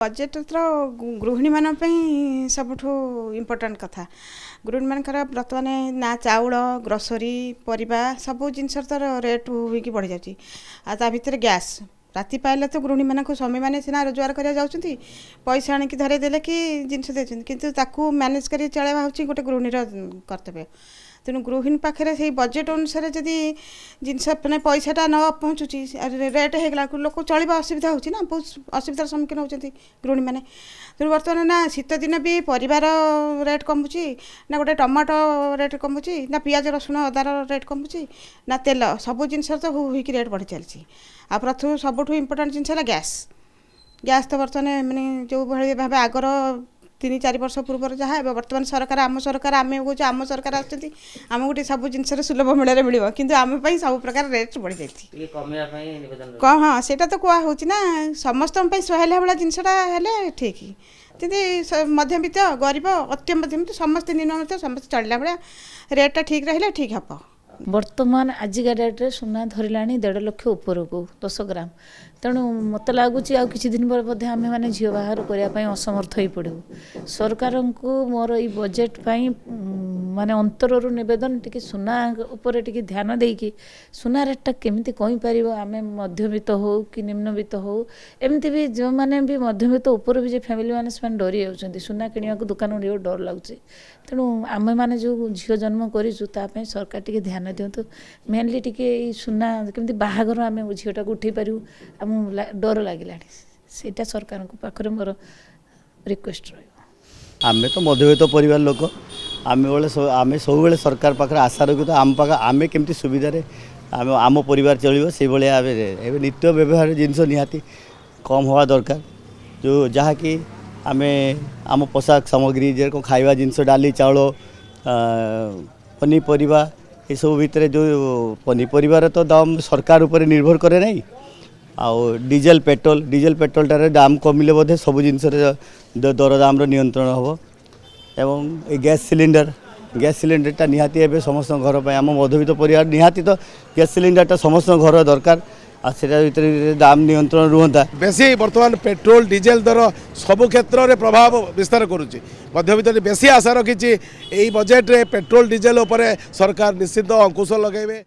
Budget तो गृहिणी मान सबुठ इम्पोर्टाट कथा गृहिणी मानकर बर्तमान ना चाउल ग्रोसरी परिबा सब जिनस तर रेट होगी बढ़ी जाऊँगी आ भितर गैस राति पाइले तो गृहिणी मानक स्वामी मैंने सीना रोजगार करा जाउछंती पैसा आनिक धरे देले कि जिनस देछन किंतु ताकू मैनेज करी चलाइबा होची गोटे गृहिणीर कर्तव्य। तेणु गृहिणी पाखे से बजेट अनुसार जदि जिनस मैंने पैसाटा न पहुँचुची रेट होगा लोक चलवा असुविधा होची ना बहुत असुविधार सम्मुखीन होती गृहिणी मैंने। तेणु बर्तमान ना शीत दिन भी परिवार रेट कमुची ना गोटे टमाटो रेट कमुची ना पियाज रसुण अदार रेट कमुची ना तेल सब जिनस तो होइकी रेट बढ़ी चलती। आ प्रथम सबुठ इम्पोर्टाट जिनस है गैस तो बर्तमान माने जो भाई भाव आगर 3-4 वर्ष पूर्व जहाँ बर्तमान सरकार आम सरकार आम कहे आम सरकार आम गोटे सब जिनस सुलभ मूल्य मिल कि आम सब प्रकार रेट बढ़ी जाती हाँ से तो कहुच्छी ना समस्त सुहाइला भाया जिनसटा है ठीक जी मध्यवित्त गरीब अति मध्यवित्त समस्त निम्न समस्त चलला भाया रेटा ठीक रही ठीक हे। वर्तमान आजिका डेट्रे सुना धरला 1.5 लाख ऊपर को 10 ग्राम तेणु मत लगुच आ कि दिन पर आम मैंने झील बाहर करने असमर्थ हो पड़ू। सरकार को मोर ये बजेट माने अंतर नवेदन टी सुना उपर टी ध्यान देकी सुना रेटा केमी कहीपर आम मध्यवित्त हो कि निम्नवित्त हो एमती भी जो मैंने भी मध्यवित्त उपर भी फैमिली मैंने से डरी जाती सुना किणा दुकान उड़ डर लगुच। तेणु आम मैंने जो झील जन्म करें सरकार टी ध्यान दिंतु मेनली टी सुना केमती बाहागर आम झीलटा को उठे पारू डर लगे से सरकार पाखे मोर रिक्वेस्ट आमे तो मध्यवित्त परिवार लोक आमे सब सरकार पाखे आशा रखी तो आम पाख आमे केमती सुविधा आम आम परिवार चलो से भाया नित्य व्यवहार जिनस निहाती कम हवा दरकार जो जहाँकि आमे आम पोशाक सामग्री जे खाइबा जिनस डाली चाउल पनीपरिया ये सब भितर जो पनीपरिया तो दाम सरकार उपर निर्भर करे नहीं आउ डीजेल पेट्रोल टारे दाम कमिले बोधे सब जिनस दर दाम नियंत्रण हम एवं गैस सिलिंडर निहाती एवं समस्त घर पर आम मध्यवित्त परिवार निहाती तो गैस सिलिंडर समस्त घर दरकार भर दाम नियंत्रण रुहता बेसी बर्तमान पेट्रोल डीजेल दर सबु क्षेत्र में प्रभाव विस्तार करुच्ची मध्यवित्त बेसी आशा रखी बजेट रे पेट्रोल डीजेल उपर सरकार निश्चित अंकुश लगेबे।